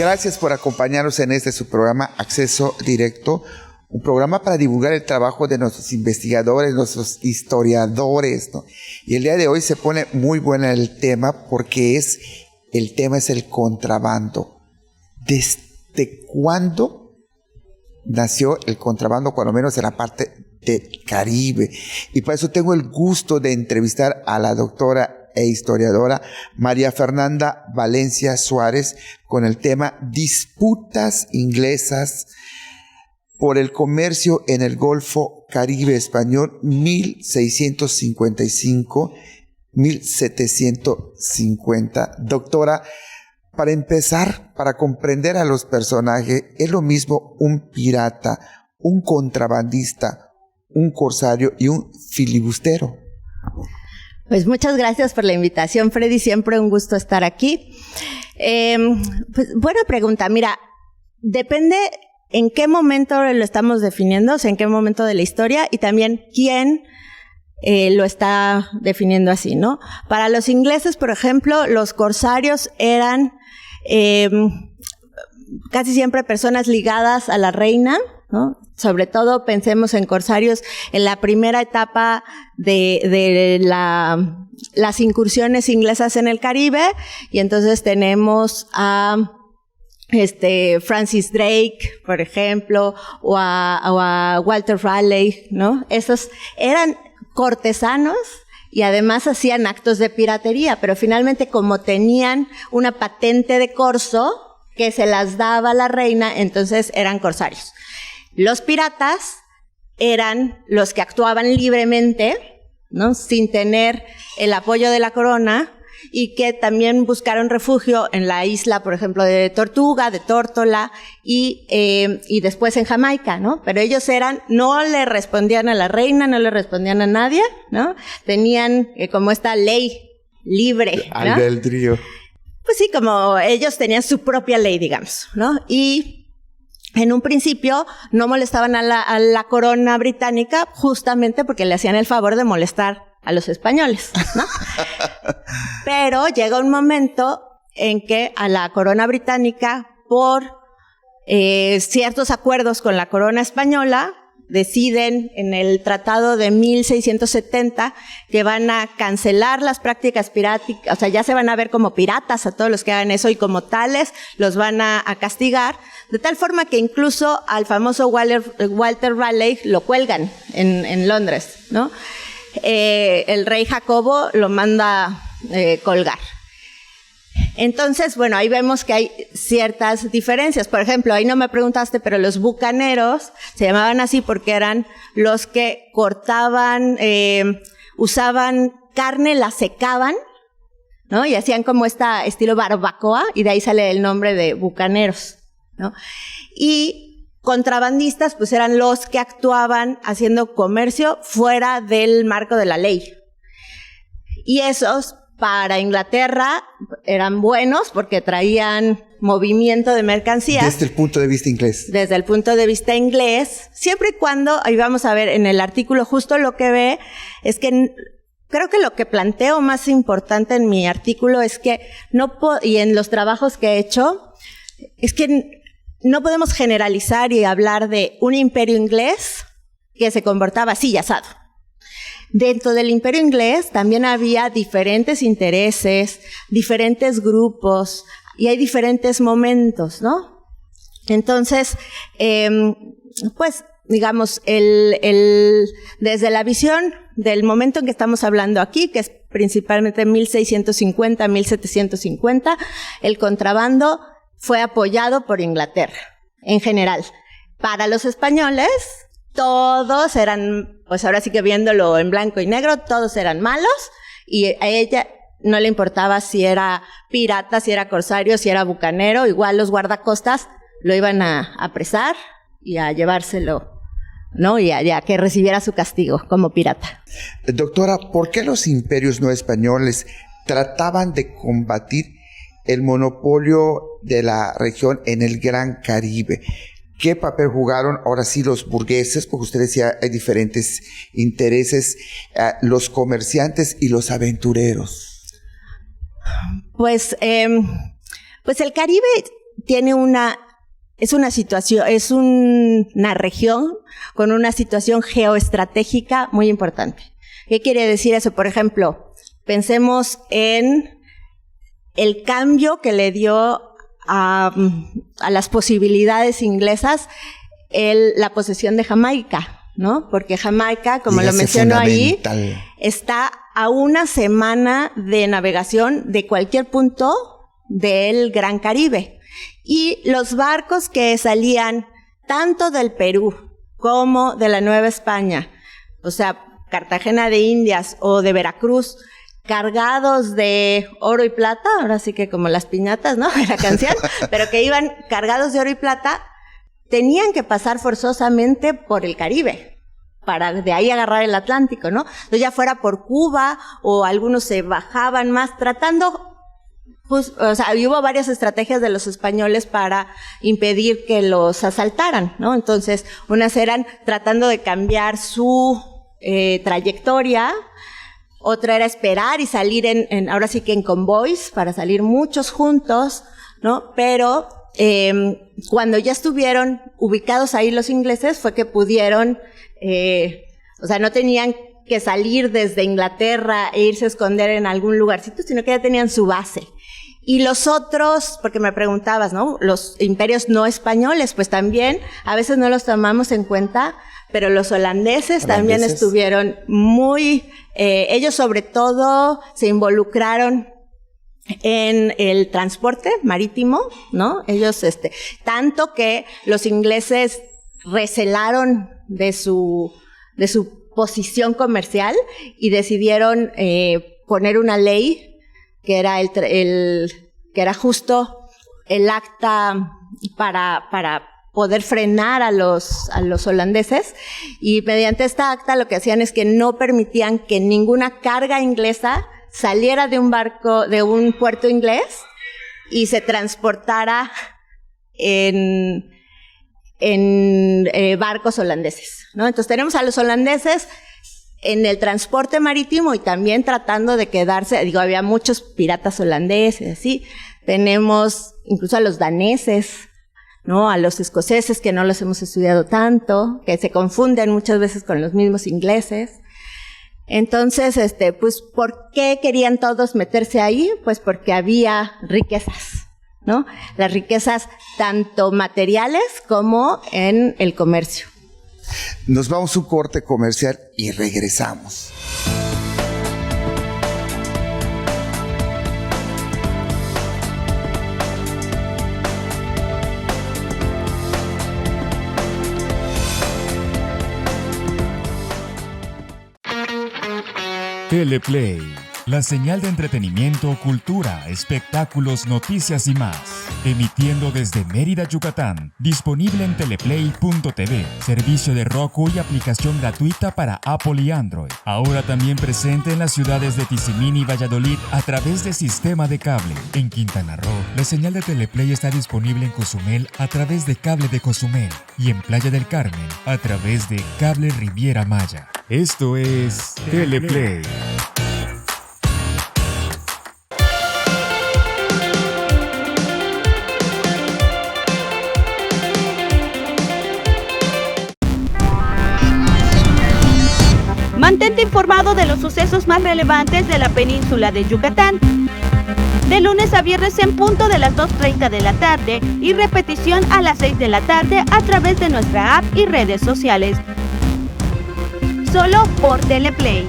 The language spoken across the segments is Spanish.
Gracias por acompañarnos en este su programa Acceso Directo, un programa para divulgar el trabajo de nuestros investigadores, nuestros historiadores, ¿no? Y el día de hoy se pone muy bueno el tema porque el tema es el contrabando. ¿Desde cuándo nació el contrabando, cuando menos en la parte del Caribe? Y por eso tengo el gusto de entrevistar a la doctora e historiadora María Fernanda Valencia Suárez con el tema Disputas inglesas por el comercio en el Golfo Caribe Español 1655-1750. Doctora, para empezar, para comprender a los personajes, ¿es lo mismo un pirata, un contrabandista, un corsario y un filibustero? Pues muchas gracias por la invitación, Freddy. Siempre un gusto estar aquí. Pues, buena pregunta. Mira, depende en qué momento lo estamos definiendo, o sea, en qué momento de la historia y también quién lo está definiendo así, ¿no? Para los ingleses, por ejemplo, los corsarios eran casi siempre personas ligadas a la reina, ¿no? Sobre todo pensemos en corsarios en la primera etapa de las incursiones inglesas en el Caribe, y entonces tenemos a Francis Drake, por ejemplo, o a Walter Raleigh, ¿no? Esos eran cortesanos y además hacían actos de piratería, pero finalmente como tenían una patente de corso que se las daba la reina, entonces eran corsarios. Los piratas eran los que actuaban libremente, ¿no? Sin tener el apoyo de la corona, y que también buscaron refugio en la isla, por ejemplo, de Tortuga, de Tórtola, y después en Jamaica, ¿no? Pero ellos no le respondían a la reina, no le respondían a nadie, ¿no? Tenían como esta ley libre, ¿no? Albedrío. Pues sí, como ellos tenían su propia ley, digamos, ¿no? Y en un principio no molestaban a la corona británica justamente porque le hacían el favor de molestar a los españoles, ¿no? Pero llega un momento en que a la corona británica, por ciertos acuerdos con la corona española, deciden en el tratado de 1670 que van a cancelar las prácticas piráticas, o sea, ya se van a ver como piratas a todos los que hagan eso y como tales los van a castigar, de tal forma que incluso al famoso Walter Raleigh lo cuelgan en Londres, ¿no? El rey Jacobo lo manda colgar. Entonces, bueno, ahí vemos que hay ciertas diferencias. Por ejemplo, ahí no me preguntaste, pero los bucaneros se llamaban así porque eran los que cortaban, usaban carne, la secaban, ¿no? Y hacían como estilo barbacoa, y de ahí sale el nombre de bucaneros, ¿no? Y contrabandistas, pues eran los que actuaban haciendo comercio fuera del marco de la ley. Y esos, para Inglaterra, eran buenos porque traían movimiento de mercancías. Desde el punto de vista inglés. Desde el punto de vista inglés, siempre y cuando, ahí vamos a ver en el artículo justo lo que ve, es que creo que lo que planteo más importante en mi artículo es que y en los trabajos que he hecho, es que no podemos generalizar y hablar de un imperio inglés que se comportaba así y asado. Dentro del imperio inglés también había diferentes intereses, diferentes grupos, y hay diferentes momentos, ¿no? Entonces, pues, digamos, desde la visión del momento en que estamos hablando aquí, que es principalmente 1650, 1750, el contrabando fue apoyado por Inglaterra, en general. Para los españoles, todos eran, pues ahora sí que viéndolo en blanco y negro, todos eran malos, y a ella no le importaba si era pirata, si era corsario, si era bucanero, igual los guardacostas lo iban a apresar y a llevárselo, ¿no? Y a que recibiera su castigo como pirata. Doctora, ¿por qué los imperios no españoles trataban de combatir el monopolio de la región en el Gran Caribe? ¿Qué papel jugaron ahora sí los burgueses? Porque usted decía, hay diferentes intereses, los comerciantes y los aventureros. Pues el Caribe es una situación, es una región con una situación geoestratégica muy importante. ¿Qué quiere decir eso? Por ejemplo, pensemos en el cambio que le dio a las posibilidades inglesas la posesión de Jamaica, ¿no? Porque Jamaica, como lo menciono ahí, está a una semana de navegación de cualquier punto del Gran Caribe. Y los barcos que salían tanto del Perú como de la Nueva España, o sea, Cartagena de Indias o de Veracruz, cargados de oro y plata, ahora sí que como las piñatas, ¿no? De la canción, pero que iban cargados de oro y plata, tenían que pasar forzosamente por el Caribe, para de ahí agarrar el Atlántico, ¿no? Entonces ya fuera por Cuba, o algunos se bajaban más, tratando, pues, o sea, hubo varias estrategias de los españoles para impedir que los asaltaran, ¿no? Entonces, unas eran tratando de cambiar su trayectoria, otra era esperar y salir ahora sí que en convoys, para salir muchos juntos, ¿no? Pero cuando ya estuvieron ubicados ahí los ingleses, fue que pudieron, o sea, no tenían que salir desde Inglaterra e irse a esconder en algún lugarcito, sino que ya tenían su base. Y los otros, porque me preguntabas, ¿no? Los imperios no españoles, pues también, a veces no los tomamos en cuenta, pero los holandeses también estuvieron muy, ellos sobre todo se involucraron en el transporte marítimo, ¿no? Ellos, tanto que los ingleses recelaron de su posición comercial y decidieron poner una ley que era que era justo el acta para poder frenar a los holandeses, y mediante esta acta lo que hacían es que no permitían que ninguna carga inglesa saliera de un barco, de un puerto inglés, y se transportara en barcos holandeses, ¿no? Entonces tenemos a los holandeses en el transporte marítimo y también tratando de quedarse, digo, había muchos piratas holandeses, ¿sí? Tenemos incluso a los daneses, ¿no? A los escoceses, que no los hemos estudiado tanto, que se confunden muchas veces con los mismos ingleses. Entonces, pues, ¿por qué querían todos meterse ahí? Pues porque había riquezas, ¿no? Las riquezas tanto materiales como en el comercio. Nos vamos a un corte comercial y regresamos. Teleplay, la señal de entretenimiento, cultura, espectáculos, noticias y más. Emitiendo desde Mérida, Yucatán. Disponible en teleplay.tv, servicio de Roku y aplicación gratuita para Apple y Android. Ahora también presente en las ciudades de Tizimín y Valladolid a través de sistema de cable. En Quintana Roo, la señal de Teleplay está disponible en Cozumel a través de cable de Cozumel y en Playa del Carmen a través de cable Riviera Maya. Esto es Teleplay. Mantente informado de los sucesos más relevantes de la península de Yucatán. De lunes a viernes en punto de las 2:30 de la tarde y repetición a las 6 de la tarde a través de nuestra app y redes sociales. Solo por Teleplay.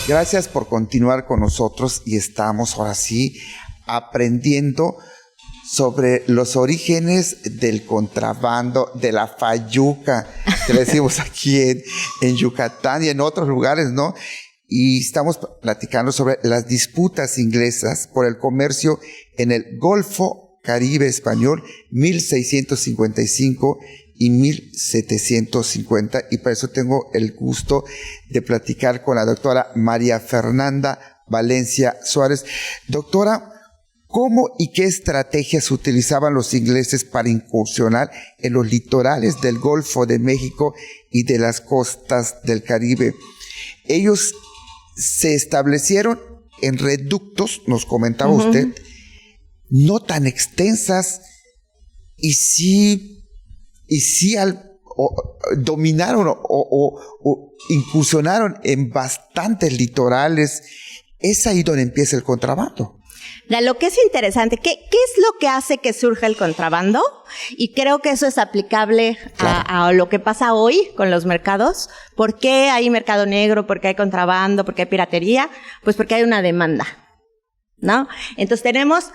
Gracias por continuar con nosotros y estamos ahora sí aprendiendo sobre los orígenes del contrabando de la fayuca, que le decimos aquí en Yucatán y en otros lugares, ¿no? Y estamos platicando sobre las disputas inglesas por el comercio en el Golfo Caribe Español 1655 y 1750, y por eso tengo el gusto de platicar con la doctora María Fernanda Valencia Suárez. Doctora, ¿cómo y qué estrategias utilizaban los ingleses para incursionar en los litorales del Golfo de México y de las costas del Caribe? Ellos se establecieron en reductos, nos comentaba usted, no tan extensas, y sí dominaron o incursionaron en bastantes litorales. Es ahí donde empieza el contrabando. Lo que es interesante, ¿qué es lo que hace que surja el contrabando? Y creo que eso es aplicable a lo que pasa hoy con los mercados. ¿Por qué hay mercado negro? ¿Por qué hay contrabando? ¿Por qué hay piratería? Pues porque hay una demanda, ¿no? Entonces tenemos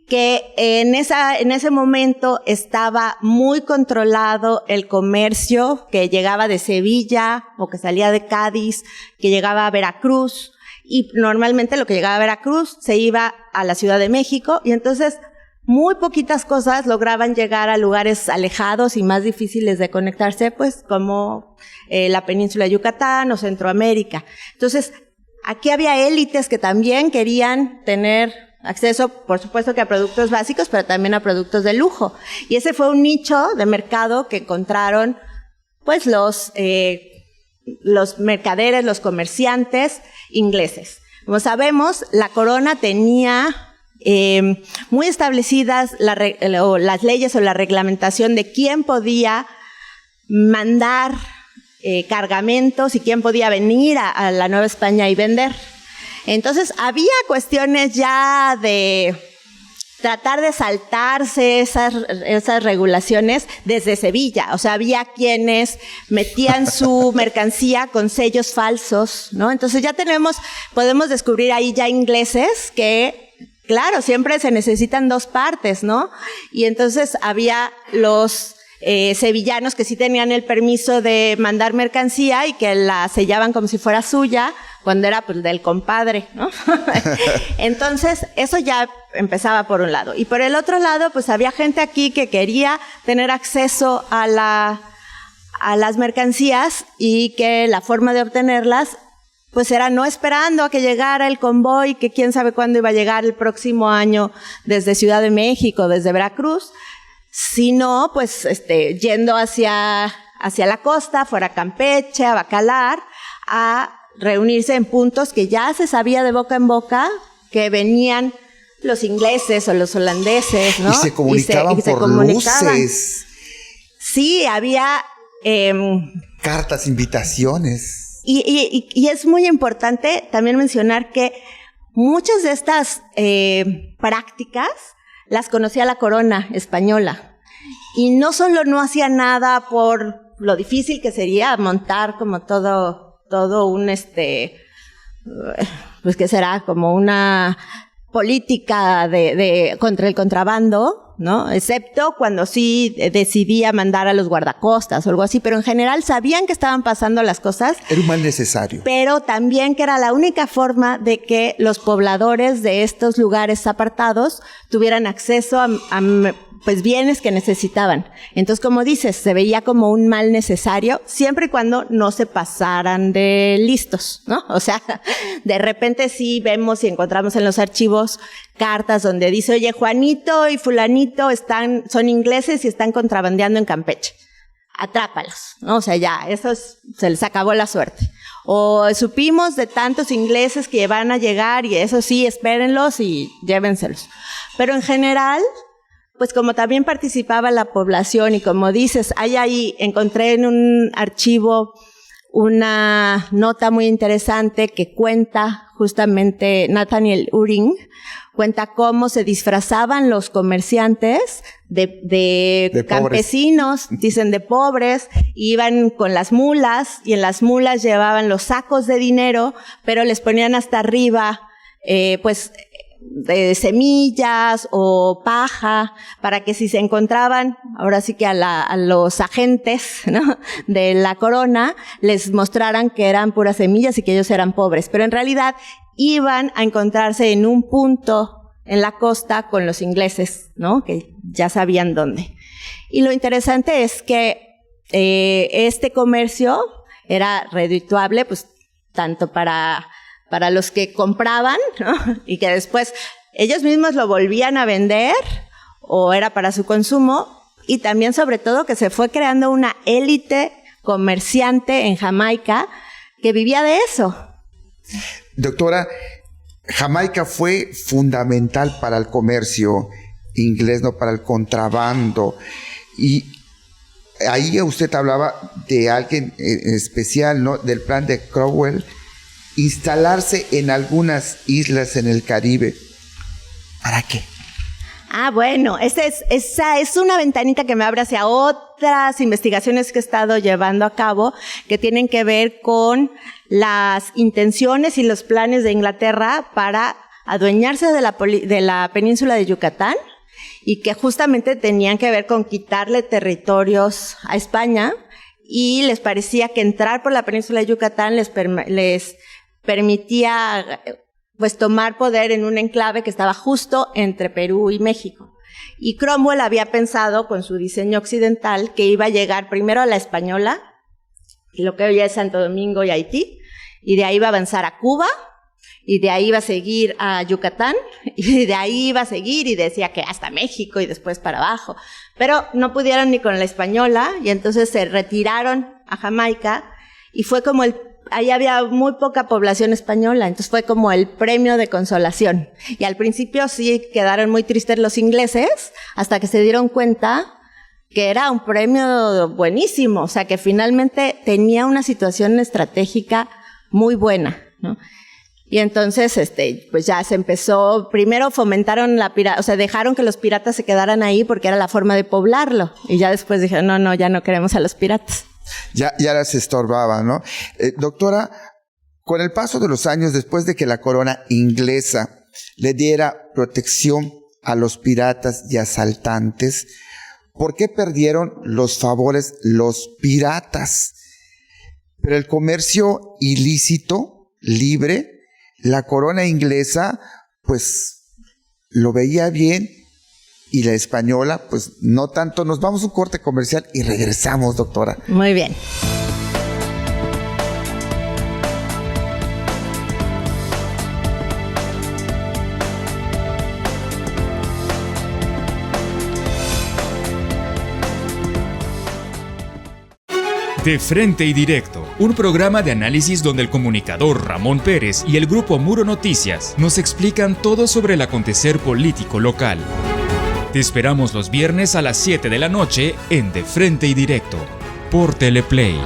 que en ese momento estaba muy controlado el comercio que llegaba de Sevilla o que salía de Cádiz, que llegaba a Veracruz. Y normalmente lo que llegaba a Veracruz se iba a la Ciudad de México, y entonces muy poquitas cosas lograban llegar a lugares alejados y más difíciles de conectarse, pues como la península de Yucatán o Centroamérica. Entonces, aquí había élites que también querían tener acceso, por supuesto que a productos básicos, pero también a productos de lujo. Y ese fue un nicho de mercado que encontraron pues los mercaderes, los comerciantes ingleses. Como sabemos, la corona tenía muy establecidas las leyes o la reglamentación de quién podía mandar cargamentos y quién podía venir a la Nueva España y vender. Entonces, había cuestiones ya de tratar de saltarse esas regulaciones desde Sevilla. O sea, había quienes metían su mercancía con sellos falsos, ¿no? Entonces ya podemos descubrir ahí ya ingleses que, claro, siempre se necesitan dos partes, ¿no? Y entonces había los sevillanos que sí tenían el permiso de mandar mercancía y que la sellaban como si fuera suya, cuando era pues del compadre, ¿no? Entonces, eso ya empezaba por un lado. Y por el otro lado, pues había gente aquí que quería tener acceso a las mercancías, y que la forma de obtenerlas pues era no esperando a que llegara el convoy, que quién sabe cuándo iba a llegar el próximo año desde Ciudad de México, desde Veracruz, sino pues yendo hacia la costa, fuera a Campeche, a Bacalar, a reunirse en puntos que ya se sabía de boca en boca que venían los ingleses o los holandeses, ¿no? Y se comunicaban por luces. Sí, había cartas, invitaciones. Y es muy importante también mencionar que muchas de estas prácticas las conocía la corona española. Y no solo no hacía nada por lo difícil que sería montar como todo un pues que será como una política contra el contrabando, ¿no? Excepto cuando sí decidía mandar a los guardacostas o algo así, pero en general sabían que estaban pasando las cosas. Era un mal necesario. Pero también que era la única forma de que los pobladores de estos lugares apartados tuvieran acceso a pues bienes que necesitaban. Entonces, como dices, se veía como un mal necesario, siempre y cuando no se pasaran de listos, ¿no? O sea, de repente sí vemos y encontramos en los archivos cartas donde dice, oye, Juanito y fulanito son ingleses y están contrabandeando en Campeche. Atrápalos, ¿no? O sea, ya, se les acabó la suerte. O supimos de tantos ingleses que van a llegar y eso sí, espérenlos y llévenselos. Pero en general, pues como también participaba la población y como dices, encontré en un archivo una nota muy interesante que cuenta justamente Nathaniel Uring, cuenta cómo se disfrazaban los comerciantes de campesinos, dicen de pobres, iban con las mulas y en las mulas llevaban los sacos de dinero, pero les ponían hasta arriba, pues, de semillas o paja, para que si se encontraban, ahora sí que a los agentes, ¿no?, de la corona, les mostraran que eran puras semillas y que ellos eran pobres. Pero en realidad iban a encontrarse en un punto en la costa con los ingleses, ¿no?, que ya sabían dónde. Y lo interesante es que este comercio era redituable, pues, tanto para los que compraban, ¿no? Y que después ellos mismos lo volvían a vender, o era para su consumo, y también, sobre todo, que se fue creando una élite comerciante en Jamaica que vivía de eso. Doctora, Jamaica fue fundamental para el comercio inglés, no, para el contrabando, y ahí usted hablaba de alguien especial, ¿no? Del plan de Cromwell, instalarse en algunas islas en el Caribe. ¿Para qué? Bueno, esa es una ventanita que me abre hacia otras investigaciones que he estado llevando a cabo, que tienen que ver con las intenciones y los planes de Inglaterra para adueñarse de la península de Yucatán, y que justamente tenían que ver con quitarle territorios a España, y les parecía que entrar por la península de Yucatán les permitía pues tomar poder en un enclave que estaba justo entre Perú y México. Y Cromwell había pensado, con su diseño occidental, que iba a llegar primero a la Española, lo que hoy es Santo Domingo y Haití, y de ahí iba a avanzar a Cuba, y de ahí iba a seguir a Yucatán, y de ahí iba a seguir, y decía que hasta México y después para abajo. Pero no pudieron ni con la Española, y entonces se retiraron a Jamaica, y fue como ahí había muy poca población española, entonces fue como el premio de consolación. Y al principio sí quedaron muy tristes los ingleses, hasta que se dieron cuenta que era un premio buenísimo, o sea, que finalmente tenía una situación estratégica muy buena, ¿no? Y entonces, pues ya se empezó, primero fomentaron dejaron que los piratas se quedaran ahí porque era la forma de poblarlo. Y ya después dijeron, no, ya no queremos a los piratas. Ya las estorbaba, ¿no? Doctora, con el paso de los años, después de que la corona inglesa le diera protección a los piratas y asaltantes, ¿por qué perdieron los favores los piratas? Pero el comercio ilícito, libre, la corona inglesa, pues, lo veía bien, y la española, pues, no tanto. Nos vamos a un corte comercial y regresamos, doctora. Muy bien. De Frente y Directo, un programa de análisis donde el comunicador Ramón Pérez y el grupo Muro Noticias nos explican todo sobre el acontecer político local. Te esperamos los viernes a las 7 de la noche en De Frente y Directo, por Teleplay.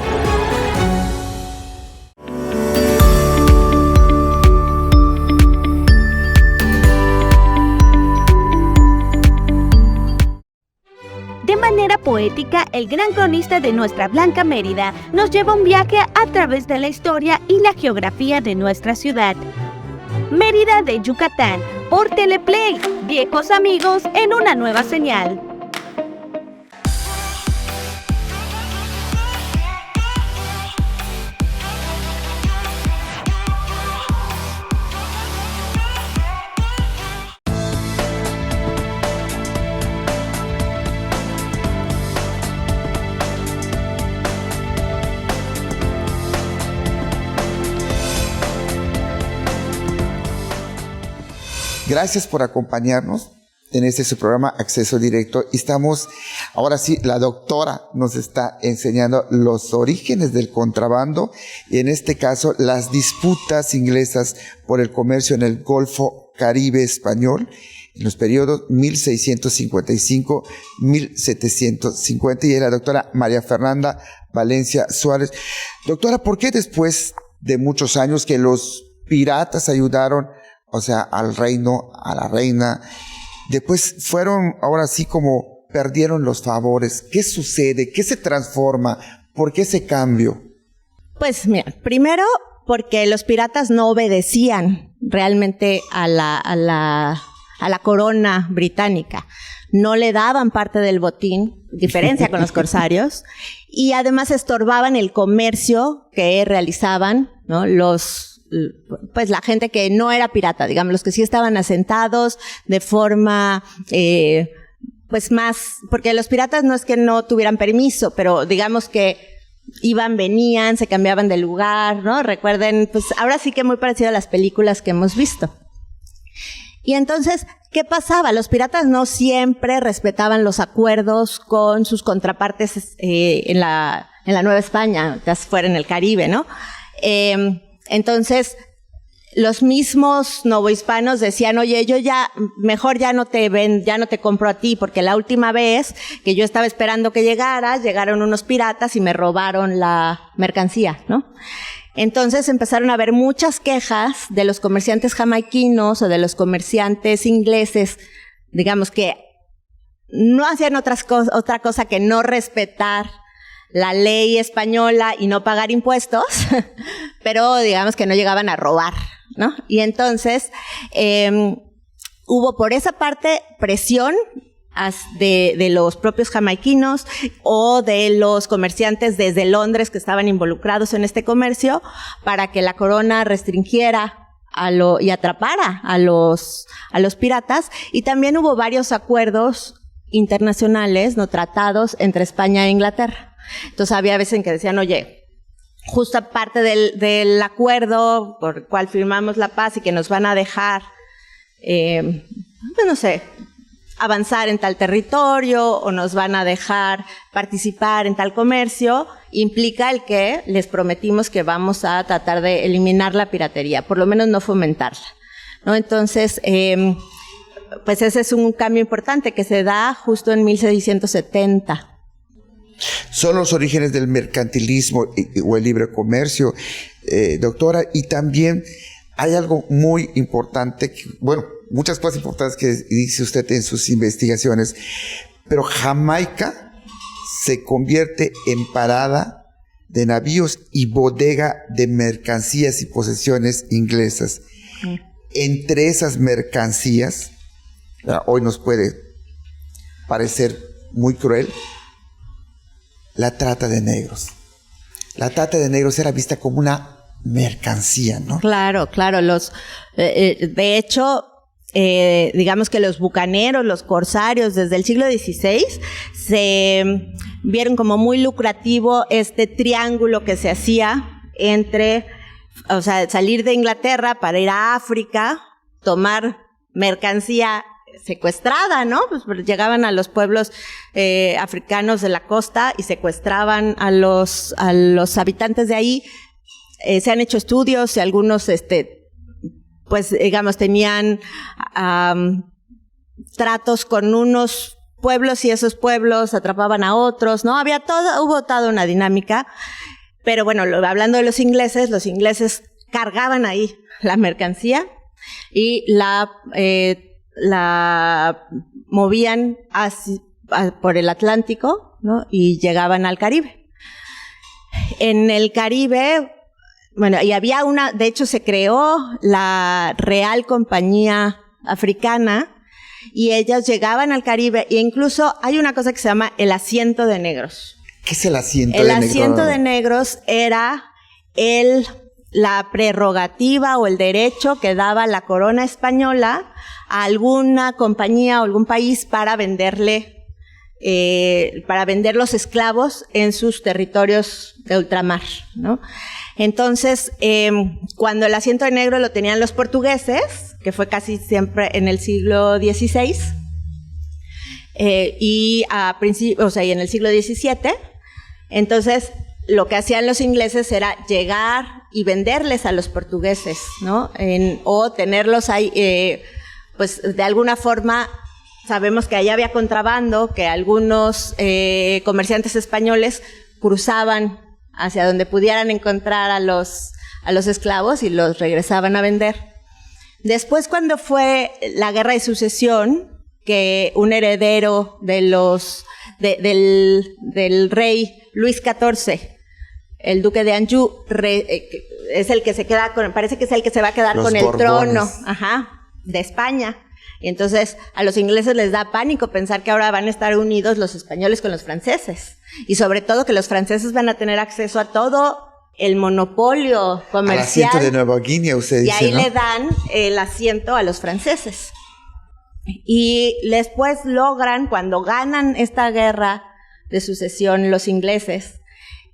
De manera poética, el gran cronista de nuestra Blanca Mérida nos lleva un viaje a través de la historia y la geografía de nuestra ciudad. Mérida de Yucatán, por Teleplay, viejos amigos en una nueva señal. Gracias por acompañarnos en su programa Acceso Directo. Y estamos, ahora sí, la doctora nos está enseñando los orígenes del contrabando, y en este caso las disputas inglesas por el comercio en el Golfo Caribe español en los periodos 1655-1750. Y es la doctora María Fernanda Valencia Suárez. Doctora, ¿por qué después de muchos años que los piratas ayudaron, o sea, al reino, a la reina, después fueron, ahora sí, como perdieron los favores? ¿Qué sucede? ¿Qué se transforma? ¿Por qué ese cambio? Pues mira, primero porque los piratas no obedecían realmente a la corona británica. No le daban parte del botín, diferencia con los corsarios, y además estorbaban el comercio que realizaban, ¿no? Pues la gente que no era pirata, digamos, los que sí estaban asentados de forma pues más, porque los piratas no es que no tuvieran permiso, pero digamos que iban, venían, se cambiaban de lugar, ¿no? Recuerden, pues ahora sí que muy parecido a las películas que hemos visto. Y entonces, ¿qué pasaba? Los piratas no siempre respetaban los acuerdos con sus contrapartes en la Nueva España, ya fuera en el Caribe, ¿no? Entonces, los mismos novohispanos decían, oye, yo mejor ya no te compro a ti, porque la última vez que yo estaba esperando que llegaron unos piratas y me robaron la mercancía, ¿no? Entonces empezaron a haber muchas quejas de los comerciantes jamaiquinos o de los comerciantes ingleses, digamos que no hacían otra cosa que no respetar la ley española y no pagar impuestos, pero digamos que no llegaban a robar, ¿no? Y entonces hubo por esa parte presión de los propios jamaiquinos o de los comerciantes desde Londres que estaban involucrados en este comercio para que la corona restringiera y atrapara a los piratas. Y también hubo varios acuerdos internacionales, no tratados, entre España e Inglaterra. Entonces había veces en que decían, oye, justo parte del acuerdo por el cual firmamos la paz y que nos van a dejar, no sé, avanzar en tal territorio o nos van a dejar participar en tal comercio, implica el que les prometimos que vamos a tratar de eliminar la piratería, por lo menos no fomentarla, ¿no? Entonces, pues ese es un cambio importante que se da justo en 1670. Son los orígenes del mercantilismo o el libre comercio, doctora, y también hay algo muy importante, muchas cosas importantes que dice usted en sus investigaciones, pero Jamaica se convierte en parada de navíos y bodega de mercancías y posesiones inglesas. Entre esas mercancías, hoy nos puede parecer muy cruel, la trata de negros. La trata de negros era vista como una mercancía, ¿no? Claro. De hecho, digamos que los bucaneros, los corsarios, desde el siglo XVI, se vieron como muy lucrativo este triángulo que se hacía entre, o sea, salir de Inglaterra para ir a África, tomar mercancía secuestrada, ¿no? Pues llegaban a los pueblos africanos de la costa y secuestraban a los habitantes de ahí. Se han hecho estudios y algunos, pues digamos, tenían tratos con unos pueblos y esos pueblos atrapaban a otros, ¿no? Hubo toda una dinámica, pero bueno, hablando de los ingleses cargaban ahí la mercancía y la movían por el Atlántico, ¿no? Y llegaban al Caribe. En el Caribe, bueno, y había de hecho se creó la Real Compañía Africana y ellos llegaban al Caribe e incluso hay una cosa que se llama el asiento de negros. ¿Qué es el asiento de negros? El asiento de negros era la prerrogativa o el derecho que daba la corona española a alguna compañía o algún país para vender los esclavos en sus territorios de ultramar, ¿no? Entonces, cuando el asiento de negro lo tenían los portugueses, que fue casi siempre en el siglo XVI, y en el siglo XVII, entonces lo que hacían los ingleses era llegar y venderles a los portugueses, ¿no? O tenerlos ahí, pues de alguna forma sabemos que allá había contrabando, que algunos comerciantes españoles cruzaban hacia donde pudieran encontrar a los esclavos y los regresaban a vender. Después, cuando fue la Guerra de Sucesión, que un heredero del rey Luis XIV, el duque de Anjou, es el que se queda parece que es el que se va a quedar con el trono, de España. Y entonces a los ingleses les da pánico pensar que ahora van a estar unidos los españoles con los franceses. Y sobre todo que los franceses van a tener acceso a todo el monopolio comercial. Al asiento de Nueva Guinea, usted dice, y ahí, ¿no? le dan el asiento a los franceses. Y después logran, cuando ganan esta guerra de sucesión los ingleses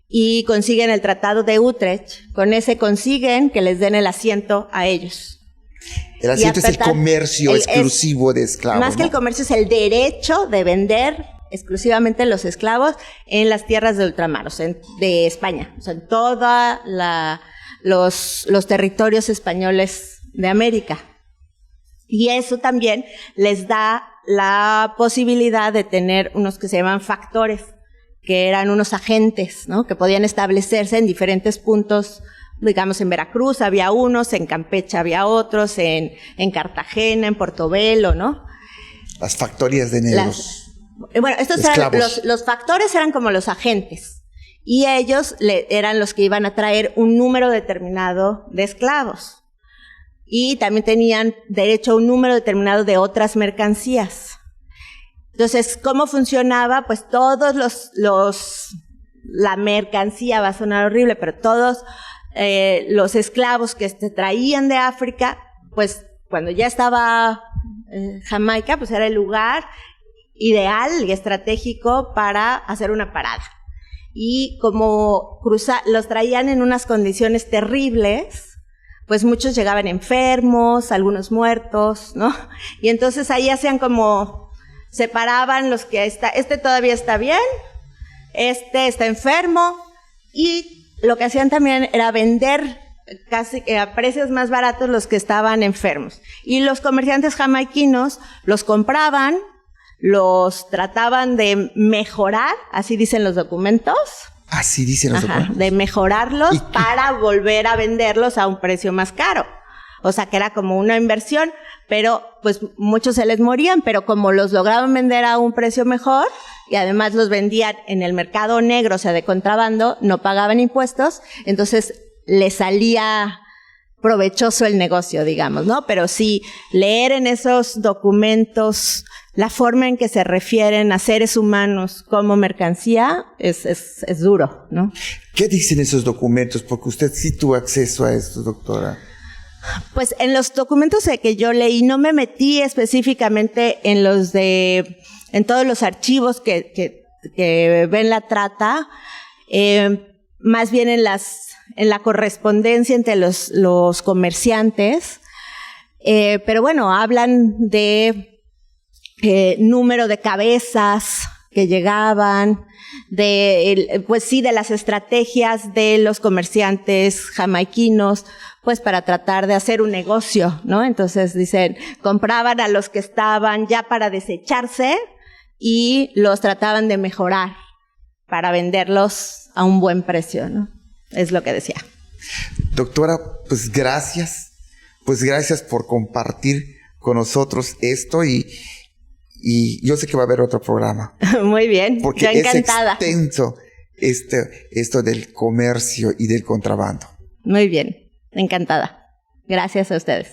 y consiguen el Tratado de Utrecht, con ese consiguen que les den el asiento a ellos. El asiento es el comercio exclusivo de esclavos. Más que el comercio, es el derecho de vender exclusivamente los esclavos en las tierras de ultramar, o sea, de España, o sea, en todos los territorios españoles de América. Y eso también les da la posibilidad de tener unos que se llaman factores, que eran unos agentes, ¿no? Que podían establecerse en diferentes puntos. Digamos, en Veracruz había unos, en Campeche había otros, en Cartagena, en Portobelo, ¿no? Las factorías de negros. Bueno, estos eran, los factores eran como los agentes. Y ellos eran los que iban a traer un número determinado de esclavos. Y también tenían derecho a un número determinado de otras mercancías. Entonces, ¿cómo funcionaba? Pues todos la mercancía, va a sonar horrible, pero todos los esclavos que se traían de África, pues cuando ya estaba Jamaica, pues era el lugar ideal y estratégico para hacer una parada. Y como los traían en unas condiciones terribles, pues muchos llegaban enfermos, algunos muertos, ¿no? Y entonces ahí hacían como, separaban los que este todavía está bien, este está enfermo, y lo que hacían también era vender casi a precios más baratos los que estaban enfermos. Y los comerciantes jamaiquinos los compraban, los trataban de mejorar, así dicen los documentos. Así dicen los documentos. De mejorarlos para volver a venderlos a un precio más caro. O sea, que era como una inversión, pero pues muchos se les morían, pero como los lograban vender a un precio mejor y además los vendían en el mercado negro, o sea, de contrabando, no pagaban impuestos, entonces les salía provechoso el negocio, digamos, ¿no? Pero sí, leer en esos documentos la forma en que se refieren a seres humanos como mercancía es duro, ¿no? ¿Qué dicen esos documentos? Porque usted sí tuvo acceso a esto, doctora. Pues en los documentos que yo leí, no me metí específicamente en todos los archivos que ven la trata, más bien en la correspondencia entre los comerciantes, pero bueno, hablan de número de cabezas que llegaban, pues sí, de las estrategias de los comerciantes jamaiquinos, pues para tratar de hacer un negocio, ¿no? Entonces dicen, compraban a los que estaban ya para desecharse y los trataban de mejorar para venderlos a un buen precio, ¿no? Es lo que decía. Doctora, pues gracias por compartir con nosotros esto y yo sé que va a haber otro programa. Muy bien, porque yo encantada. Es extenso esto del comercio y del contrabando. Muy bien, encantada. Gracias a ustedes.